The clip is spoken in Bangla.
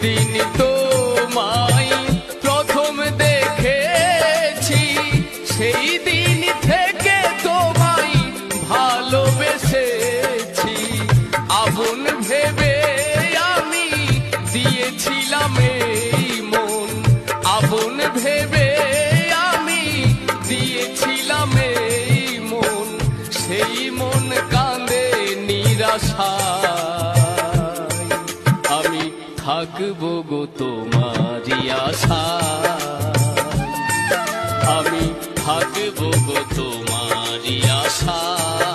দিন তোমায় প্রথম দেখেছি, সেই দিন থেকে তোমায় ভালোবেসেছি। আপন ভেবে আমি দিয়েছিলাম এই মন, আপন ভেবে আমি দিয়েছিলাম এই মন, সেই মন কাঁদে নিরাশায়। আমি থাকবো গো তোমারই আশায়, আমি থাকবো গো তোমারই আশায়।